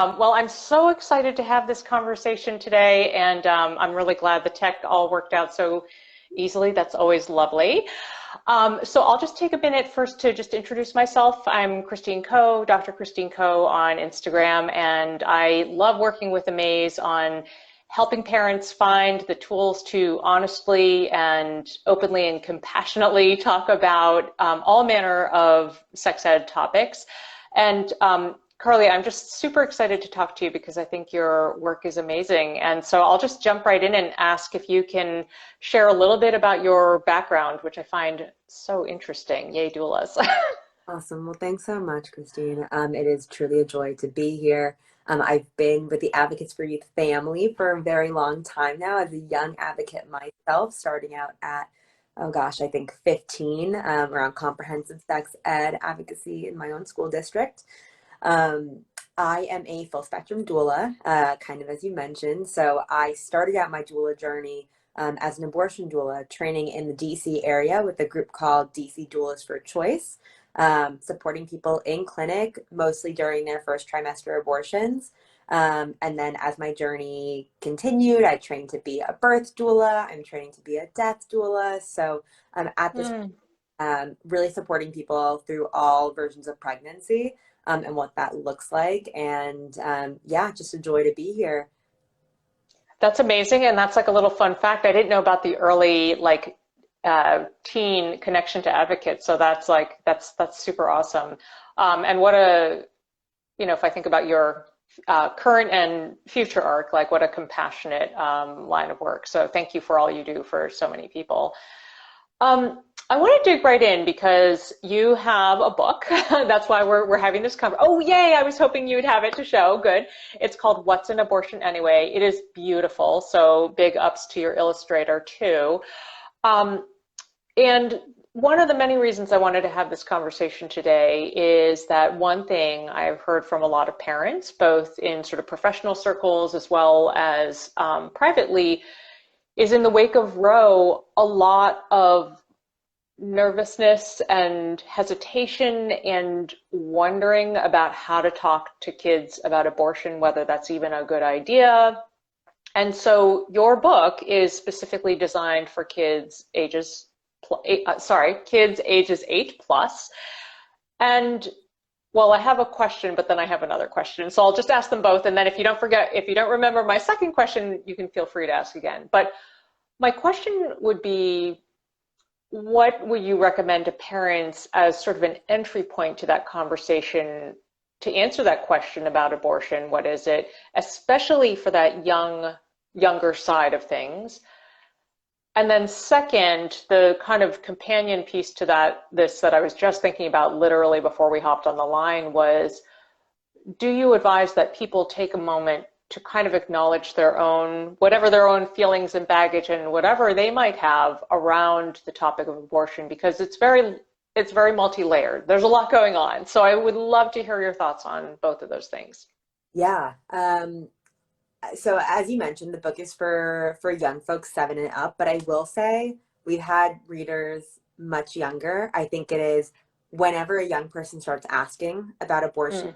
Well, I'm so excited to have this conversation today, and I'm really glad the tech all worked out so easily. That's always lovely. So I'll just take a minute first to just introduce myself. I'm Christine Coe, Dr. Christine Coe on Instagram, and I love working with Amaze on helping parents find the tools to honestly and openly and compassionately talk about all manner of sex ed topics. And Carly, I'm just super excited to talk to you because I think your work is amazing. And so I'll just jump right in and ask if you can share a little bit about your background, which I find so interesting. Yay, doulas. Awesome. Well, thanks so much, Christine. It is truly a joy to be here. I've been with the Advocates for Youth family for a very long time now as a young advocate myself, starting out at, oh gosh, I think 15, around comprehensive sex ed advocacy in my own school district. Um, I am a full spectrum doula, kind of as you mentioned. So I started out my doula journey as an abortion doula, training in the DC area with a group called DC Doulas for Choice, supporting people in clinic, mostly during their first trimester abortions. And then as my journey continued, I trained to be a birth doula. I'm training to be a death doula. So at this Hmm. really supporting people through all versions of pregnancy and what that looks like. And yeah, just a joy to be here. That's amazing. And that's like a little fun fact. I didn't know about the early teen connection to advocates. So that's super awesome. And what a, if I think about your current and future arc, like what a compassionate line of work. So thank you for all you do for so many people. I want to dig right in because you have a book. That's why we're having this conversation. Oh, yay! I was hoping you'd have it to show. Good. It's called What's an Abortion Anyway? It is beautiful. So big ups to your illustrator too. Um, and one of the many reasons I wanted to have this conversation today is that one thing I've heard from a lot of parents, both in sort of professional circles as well as privately, is in the wake of Roe, a lot of nervousness and hesitation and wondering about how to talk to kids about abortion, whether that's even a good idea. And so your book is specifically designed for kids ages 8 plus. And well, I have a question, but then I have another question. So I'll just ask them both. And then if you don't remember my second question, you can feel free to ask again. But my question would be, what would you recommend to parents as sort of an entry point to that conversation to answer that question about abortion? What is it, especially for that younger side of things? And then second, the kind of companion piece to that I was just thinking about literally before we hopped on the line was, do you advise that people take a moment to kind of acknowledge whatever their own feelings and baggage and whatever they might have around the topic of abortion, because it's very multi-layered. There's a lot going on. So I would love to hear your thoughts on both of those things. Yeah. So as you mentioned, the book is for young folks 7 and up, but I will say we've had readers much younger. I think it is whenever a young person starts asking about abortion Mm,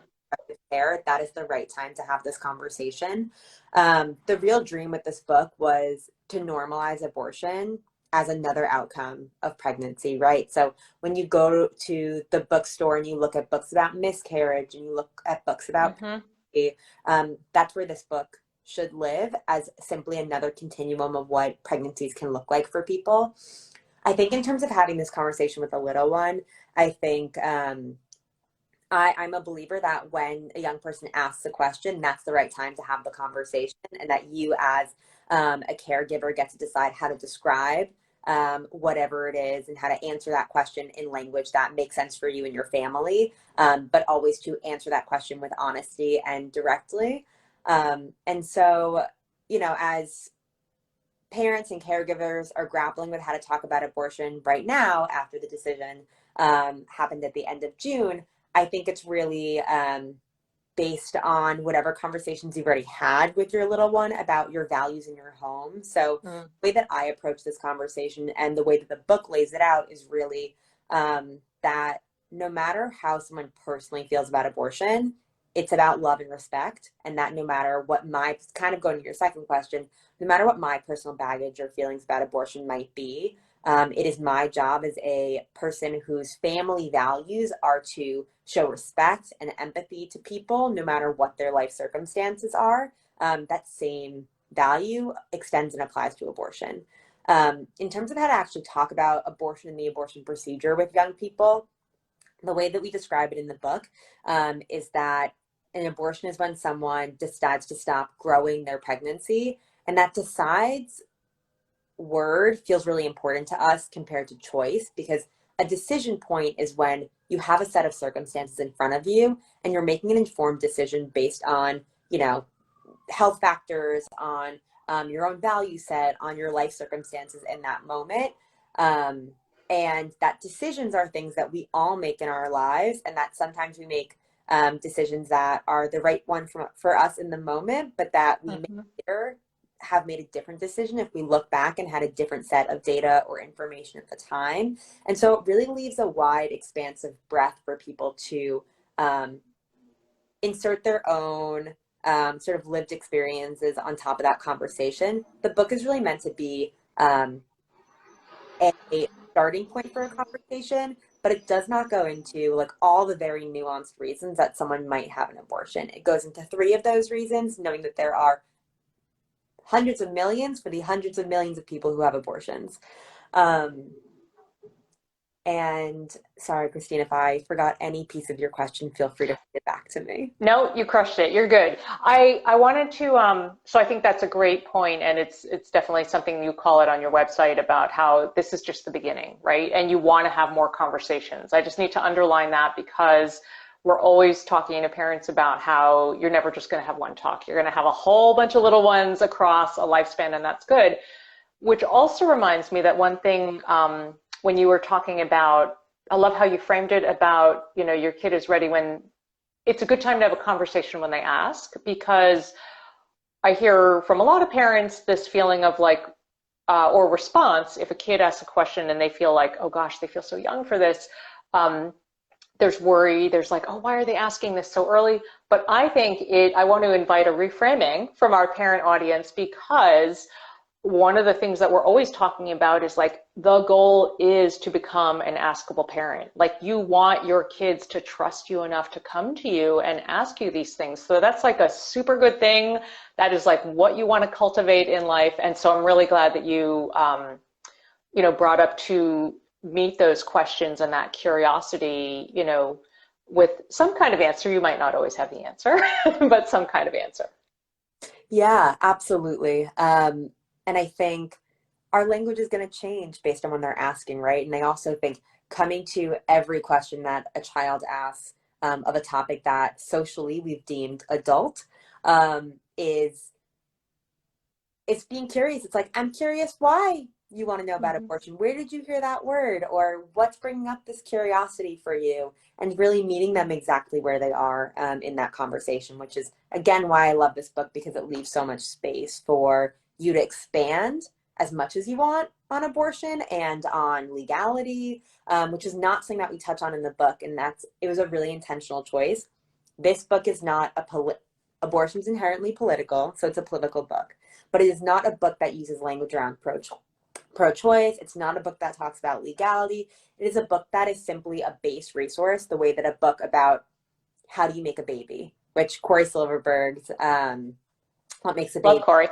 care, that is the right time to have this conversation. The real dream with this book was to normalize abortion as another outcome of pregnancy, right? So when you go to the bookstore and you look at books about miscarriage and you look at books about hmm pregnancy, that's where this book should live as simply another continuum of what pregnancies can look like for people. I think in terms of having this conversation with a little one, I think I'm a believer that when a young person asks a question, that's the right time to have the conversation, and that you, as a caregiver, get to decide how to describe whatever it is and how to answer that question in language that makes sense for you and your family, but always to answer that question with honesty and directly. And so, as parents and caregivers are grappling with how to talk about abortion right now after the decision happened at the end of June, I think it's really based on whatever conversations you've already had with your little one about your values in your home. So mm, the way that I approach this conversation and the way that the book lays it out is really that no matter how someone personally feels about abortion, it's about love and respect, and that no matter what my, kind of going to your second question, no matter what my personal baggage or feelings about abortion might be, it is my job as a person whose family values are to show respect and empathy to people, no matter what their life circumstances are. That same value extends and applies to abortion. In terms of how to actually talk about abortion and the abortion procedure with young people, the way that we describe it in the book is that an abortion is when someone decides to stop growing their pregnancy, and that decides word feels really important to us compared to choice, because a decision point is when you have a set of circumstances in front of you and you're making an informed decision based on, you know, health factors, on your own value set, on your life circumstances in that moment. And that decisions are things that we all make in our lives, and that sometimes we make decisions that are the right one for us in the moment, but that we may later have made a different decision if we look back and had a different set of data or information at the time. And so it really leaves a wide expanse of breadth for people to insert their own sort of lived experiences on top of that conversation. The book is really meant to be a starting point for a conversation, but it does not go into like all the very nuanced reasons that someone might have an abortion. It goes into 3 of those reasons, knowing that there are hundreds of millions for the hundreds of millions of people who have abortions. And sorry, Christine, if I forgot any piece of your question, feel free to get back to me. No, you crushed it. You're good. I wanted to so I think that's a great point, and it's definitely something you call it on your website about how this is just the beginning, right? And you want to have more conversations. I just need to underline that, because we're always talking to parents about how you're never just going to have one talk. You're going to have a whole bunch of little ones across a lifespan, and that's good. Which also reminds me that one thing, when you were talking about, I love how you framed it about, you know, your kid is ready when it's a good time to have a conversation when they ask, because I hear from a lot of parents this feeling of like, or response, if a kid asks a question and they feel like, oh gosh, they feel so young for this, there's worry, there's like, oh, why are they asking this so early? But I think I want to invite a reframing from our parent audience, because one of the things that we're always talking about is like, the goal is to become an askable parent. Like, you want your kids to trust you enough to come to you and ask you these things. So that's like a super good thing. That is like what you want to cultivate in life. And so I'm really glad that you, you know, brought up to meet those questions and that curiosity, you know, with some kind of answer. You might not always have the answer, but some kind of answer. Yeah, absolutely. And I think our language is going to change based on when they're asking, right? And I also think coming to every question that a child asks of a topic that socially we've deemed adult is it's being curious. It's like, I'm curious why you want to know about abortion. Where did you hear that word? Or what's bringing up this curiosity for you? And really meeting them exactly where they are in that conversation, which is, again, why I love this book, because it leaves so much space for you to expand as much as you want on abortion and on legality, which is not something that we touch on in the book. And it was a really intentional choice. This book is not abortion is inherently political, so it's a political book, but it is not a book that uses language around pro-choice. It's not a book that talks about legality. It is a book that is simply a base resource, the way that a book about how do you make a baby, which Corey Silverberg's What Makes a Baby, Love Corey.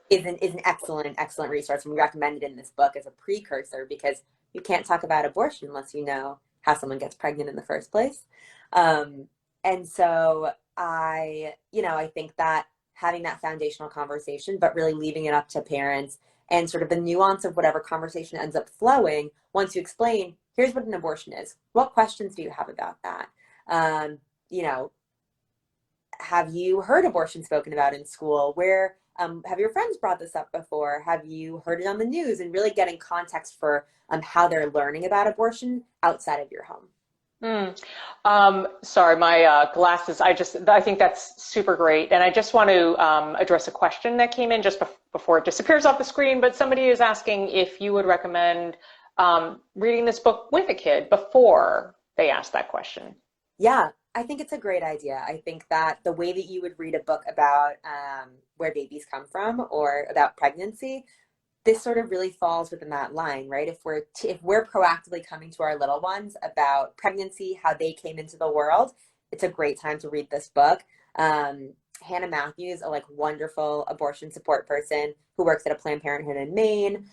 is an excellent resource. And we recommend it in this book as a precursor, because you can't talk about abortion unless you know how someone gets pregnant in the first place. And so I think that having that foundational conversation, but really leaving it up to parents and sort of the nuance of whatever conversation ends up flowing, once you explain, here's what an abortion is. What questions do you have about that? Have you heard abortion spoken about in school? Where have your friends brought this up before? Have you heard it on the news? And really getting context for how they're learning about abortion outside of your home. Sorry, my glasses. I think that's super great. And I just want to address a question that came in just before it disappears off the screen. But somebody is asking if you would recommend reading this book with a kid before they ask that question. Yeah, I think it's a great idea. I think that the way that you would read a book about where babies come from or about pregnancy, this sort of really falls within that line, right? If we're proactively coming to our little ones about pregnancy, how they came into the world, it's a great time to read this book. Hannah Matthews, a like wonderful abortion support person who works at a Planned Parenthood in Maine,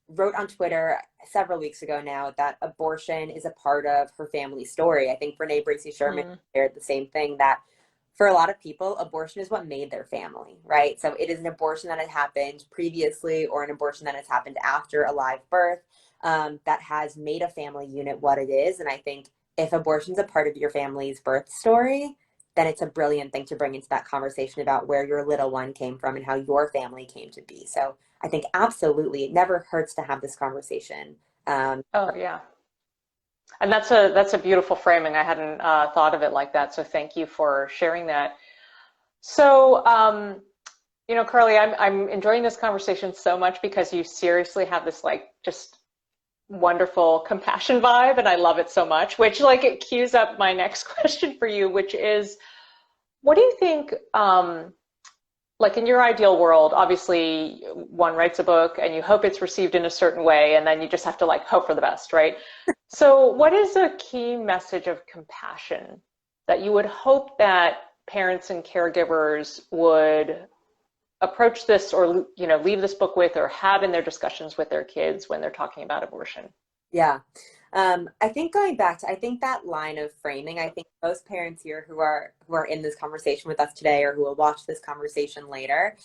wrote on Twitter several weeks ago now that abortion is a part of her family story. I think Brene Bracey Sherman Mm. shared the same thing, that for a lot of people, abortion is what made their family, right? So it is an abortion that had happened previously or an abortion that has happened after a live birth, that has made a family unit what it is. And I think if abortion's a part of your family's birth story, then it's a brilliant thing to bring into that conversation about where your little one came from and how your family came to be. So I think absolutely, it never hurts to have this conversation. Oh, yeah. And that's a beautiful framing. I hadn't thought of it like that. So thank you for sharing that. So, Carly, I'm enjoying this conversation so much because you seriously have this like just wonderful compassion vibe, and I love it so much. Which like it cues up my next question for you, which is, what do you think? Like in your ideal world, obviously one writes a book and you hope it's received in a certain way, and then you just have to like hope for the best, right? So, what is a key message of compassion that you would hope that parents and caregivers would approach this or leave this book with or have in their discussions with their kids when they're talking about abortion? Yeah. I think going back to, I think that line of framing, I think most parents here who are in this conversation with us today or who will watch this conversation later,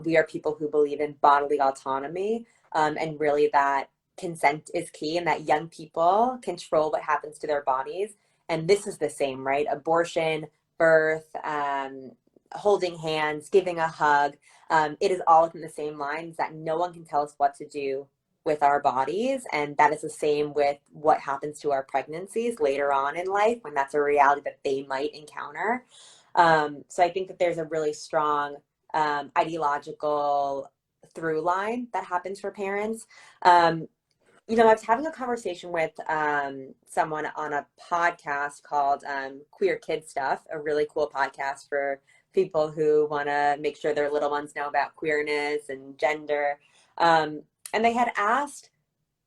we are people who believe in bodily autonomy, and really that consent is key and that young people control what happens to their bodies. And this is the same, right? Abortion, birth, holding hands, giving a hug. It is all within the same lines that no one can tell us what to do with our bodies. And that is the same with what happens to our pregnancies later on in life when that's a reality that they might encounter. So I think that there's a really strong ideological through line that happens for parents. I was having a conversation with someone on a podcast called Queer Kid Stuff, a really cool podcast for people who want to make sure their little ones know about queerness and gender. And they had asked,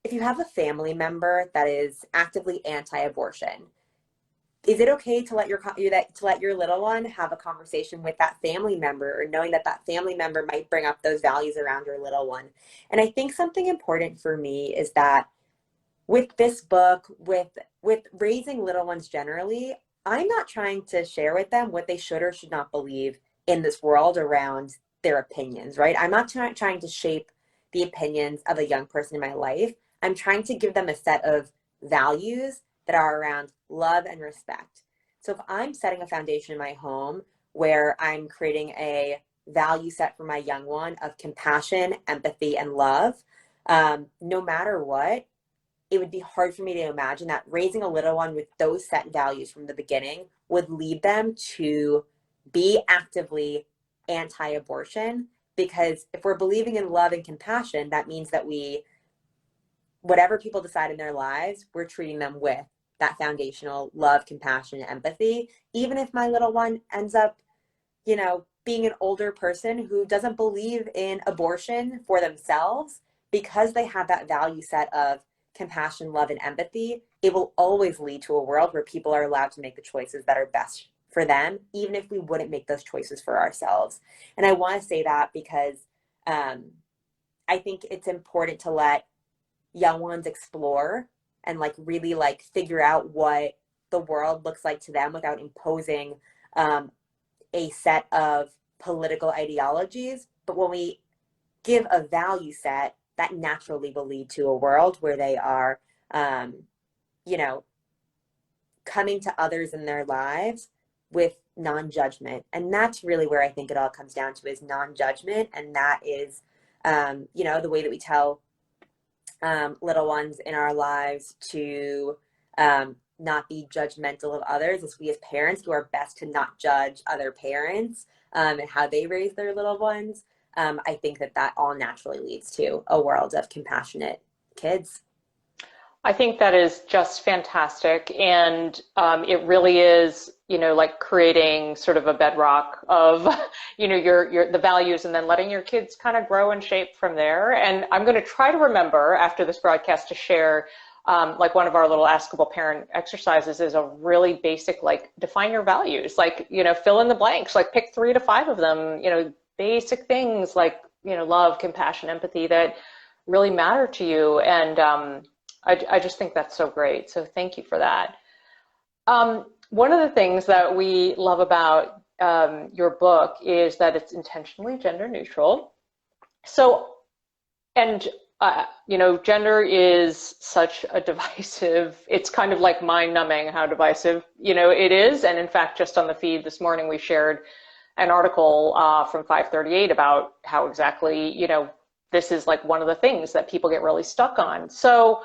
if you have a family member that is actively anti-abortion, is it okay to let your little one have a conversation with that family member, or knowing that that family member might bring up those values around your little one? And I think something important for me is that with this book, with raising little ones generally, I'm not trying to share with them what they should or should not believe in this world around their opinions, right? I'm not trying to shape the opinions of a young person in my life. I'm trying to give them a set of values that are around love and respect. So if I'm setting a foundation in my home where I'm creating a value set for my young one of compassion, empathy, and love, no matter what, it would be hard for me to imagine that raising a little one with those set values from the beginning would lead them to be actively anti-abortion. Because if we're believing in love and compassion, that means that whatever people decide in their lives, we're treating them with that foundational love, compassion, and empathy. Even if my little one ends up, being an older person who doesn't believe in abortion for themselves, because they have that value set of compassion, love, and empathy, it will always lead to a world where people are allowed to make the choices that are best for them, even if we wouldn't make those choices for ourselves. And I want to say that because I think it's important to let young ones explore and like really like figure out what the world looks like to them without imposing a set of political ideologies. But when we give a value set, that naturally will lead to a world where they are, um, you know, coming to others in their lives with non-judgment. And that's really where I think it all comes down to, is non-judgment. And that is, the way that we tell little ones in our lives to not be judgmental of others, is we as parents do our best to not judge other parents and how they raise their little ones. I think that all naturally leads to a world of compassionate kids. I think that is just fantastic. And it really is, like creating sort of a bedrock of, the values and then letting your kids kind of grow and shape from there. And I'm going to try to remember after this broadcast to share, like one of our little askable parent exercises is a really basic, like define your values, like, fill in the blanks, like pick 3 to 5 of them, basic things like, love, compassion, empathy that really matter to you. And, I just think that's so great. So thank you for that. One of the things that we love about your book is that it's intentionally gender neutral. So, and gender is such a divisive, it's kind of like mind numbing how divisive, it is. And in fact, just on the feed this morning, we shared an article from 538 about how exactly, this is like one of the things that people get really stuck on. So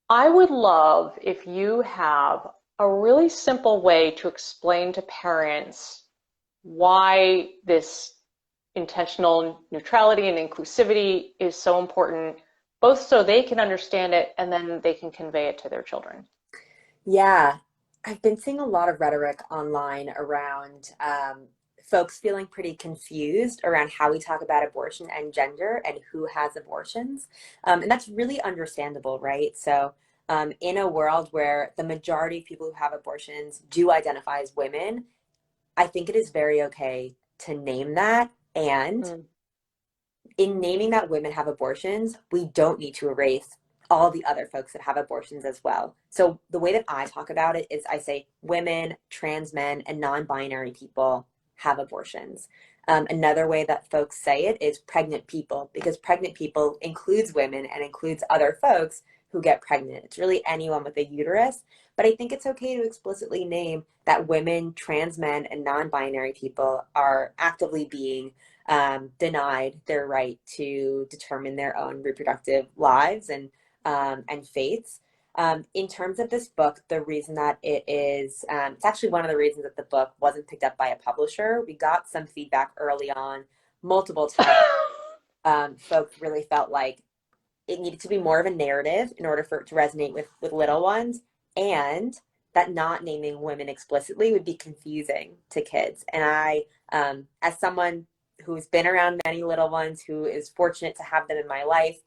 I would love if you have a really simple way to explain to parents why this intentional neutrality and inclusivity is so important, both so they can understand it and then they can convey it to their children. Yeah, I've been seeing a lot of rhetoric online around folks feeling pretty confused around how we talk about abortion and gender and who has abortions. And that's really understandable, right? So, in a world where the majority of people who have abortions do identify as women, I think it is very okay to name that. And Mm. in naming that women have abortions, we don't need to erase all the other folks that have abortions as well. So the way that I talk about it is I say women, trans men, and non-binary people have abortions. Another way that folks say it is pregnant people, because pregnant people includes women and includes other folks who get pregnant. It's really anyone with a uterus. But I think it's okay to explicitly name that women, trans men, and non-binary people are actively being denied their right to determine their own reproductive lives and faiths. In terms of this book, the reason that it is, it's actually one of the reasons that the book wasn't picked up by a publisher. We got some feedback early on, multiple times. Folks really felt like it needed to be more of a narrative in order for it to resonate with little ones, and that not naming women explicitly would be confusing to kids. And as someone who's been around many little ones, who is fortunate to have them in my life,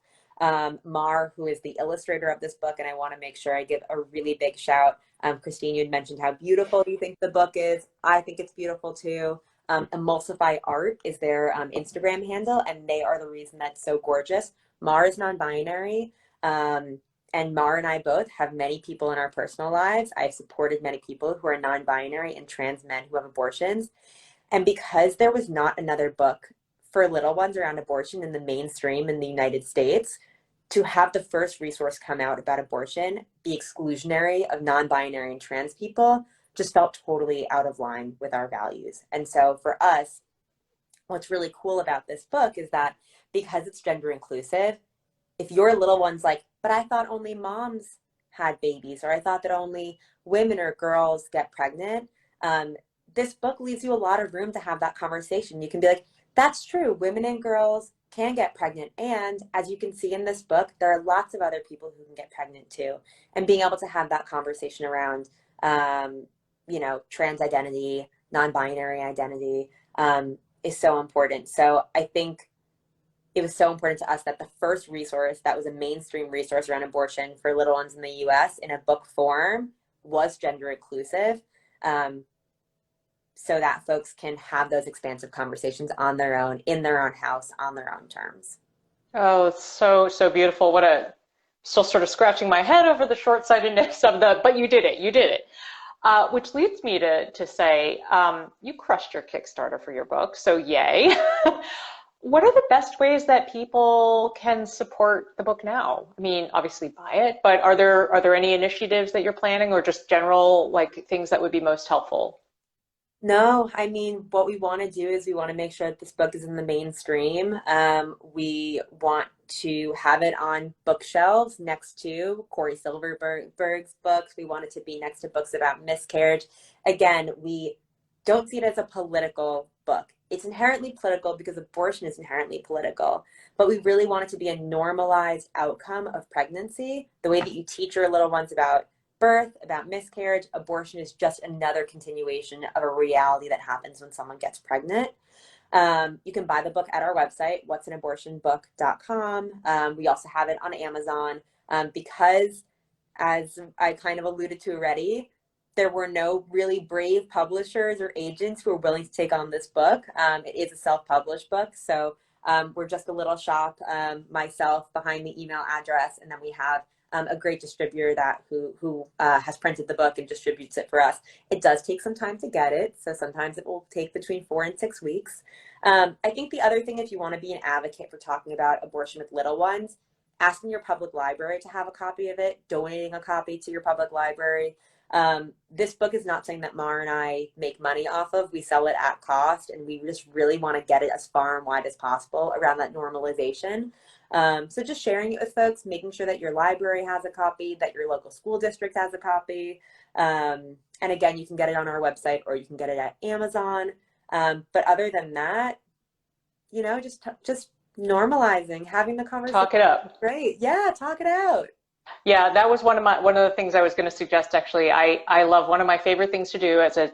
Mar, who is the illustrator of this book, and I want to make sure I give a really big shout. Christine, you had mentioned how beautiful you think the book is. I think it's beautiful too. Emulsify Art is their Instagram handle, and they are the reason that's so gorgeous. Mar is non-binary, and Mar and I both have many people in our personal lives. I've supported many people who are non-binary and trans men who have abortions. And because there was not another book for little ones around abortion in the mainstream in the United States, to have the first resource come out about abortion be exclusionary of non-binary and trans people just felt totally out of line with our values. And so for us, what's really cool about this book is that because it's gender inclusive, if your little one's like, but I thought only moms had babies, or I thought that only women or girls get pregnant, this book leaves you a lot of room to have that conversation. You can be like, that's true, women and girls can get pregnant. And as you can see in this book, there are lots of other people who can get pregnant too. And being able to have that conversation around, trans identity, non-binary identity, is so important. So I think it was so important to us that the first resource that was a mainstream resource around abortion for little ones in the US in a book form was gender inclusive, so that folks can have those expansive conversations on their own, in their own house, on their own terms. Oh, it's so, so beautiful. Still sort of scratching my head over the short-sightedness of but you did it, you did it. Which leads me to say, you crushed your Kickstarter for your book, so yay. What are the best ways that people can support the book now? I mean, obviously buy it, but are there any initiatives that you're planning or just general like things that would be most helpful? No, I mean, what we want to do is we want to make sure that this book is in the mainstream. We want to have it on bookshelves next to Corey Silverberg's books. We want it to be next to books about miscarriage. Again, we don't see it as a political book. it's inherently political because abortion is inherently political, but we really want it to be a normalized outcome of pregnancy. The way that you teach your little ones about birth, about miscarriage, abortion is just another continuation of a reality that happens when someone gets pregnant. You can buy the book at our website, whatsanabortionbook.com. We also have it on Amazon because, as I kind of alluded to already, there were no really brave publishers or agents who were willing to take on this book. It is a self-published book, so we're just a little shop, myself behind the email address, and then we have a great distributor who has printed the book and distributes it for us. It does take some time to get it, so sometimes it will take between 4 and 6 weeks. I think the other thing, if you want to be an advocate for talking about abortion with little ones, asking your public library to have a copy of it, donating a copy to your public library. This book is not something that Mar and I make money off of. We sell it at cost, and we just really want to get it as far and wide as possible around that normalization. So just sharing it with folks, making sure that your library has a copy, that your local school district has a copy. And again, you can get it on our website or you can get it at Amazon. But other than that, you know, just normalizing, having the conversation. Talk it up. Great. Yeah, talk it out. Yeah, that was one of the things I was going to suggest, actually. I love, one of my favorite things to do as a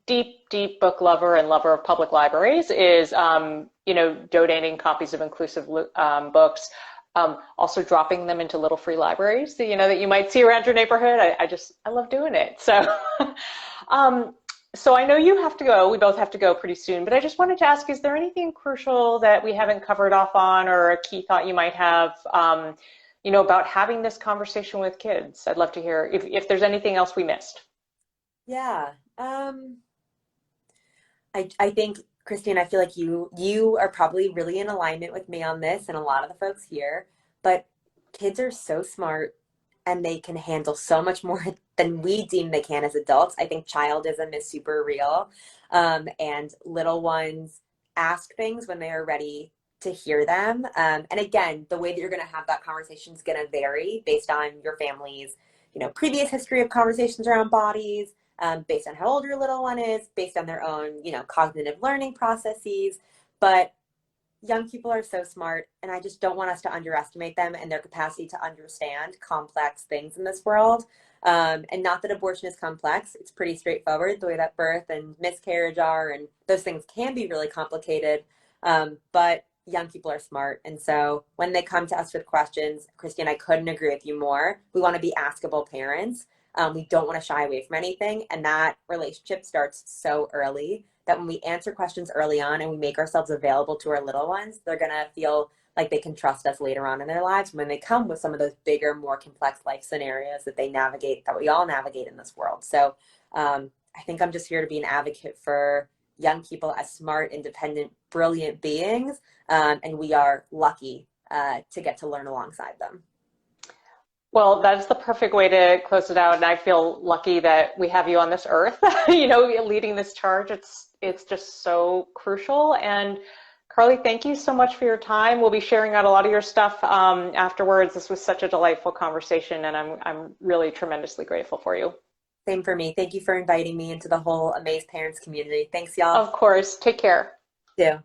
deep book lover and lover of public libraries is, donating copies of inclusive books, also dropping them into little free libraries that, that you might see around your neighborhood. I love doing it. So, so I know you have to go. We both have to go pretty soon, but I just wanted to ask, is there anything crucial that we haven't covered off on, or a key thought you might have, about having this conversation with kids? I'd love to hear if there's anything else we missed. Yeah. I think, Christine, I feel like you are probably really in alignment with me on this and a lot of the folks here, but kids are so smart and they can handle so much more than we deem they can as adults. I think childism is super real. And little ones ask things when they are ready to hear them. And again, the way that you're going to have that conversation is going to vary based on your family's, previous history of conversations around bodies, based on how old your little one is, based on their own, cognitive learning processes. But young people are so smart, and I just don't want us to underestimate them and their capacity to understand complex things in this world. And not that abortion is complex. It's pretty straightforward, the way that birth and miscarriage are, and those things can be really complicated. But young people are smart. And so when they come to us with questions, Christine, I couldn't agree with you more. We want to be askable parents. We don't want to shy away from anything. And that relationship starts so early that when we answer questions early on and we make ourselves available to our little ones, they're going to feel like they can trust us later on in their lives when they come with some of those bigger, more complex life scenarios that they navigate, that we all navigate in this world. So I think I'm just here to be an advocate for young people as smart, independent, brilliant beings. And we are lucky to get to learn alongside them. Well, that's the perfect way to close it out. And I feel lucky that we have you on this earth, leading this charge. It's just so crucial. And Carly, thank you so much for your time. We'll be sharing out a lot of your stuff afterwards. This was such a delightful conversation, and I'm really tremendously grateful for you. Same for me. Thank you for inviting me into the whole Amaze Parents community. Thanks, y'all. Of course. Take care. You too.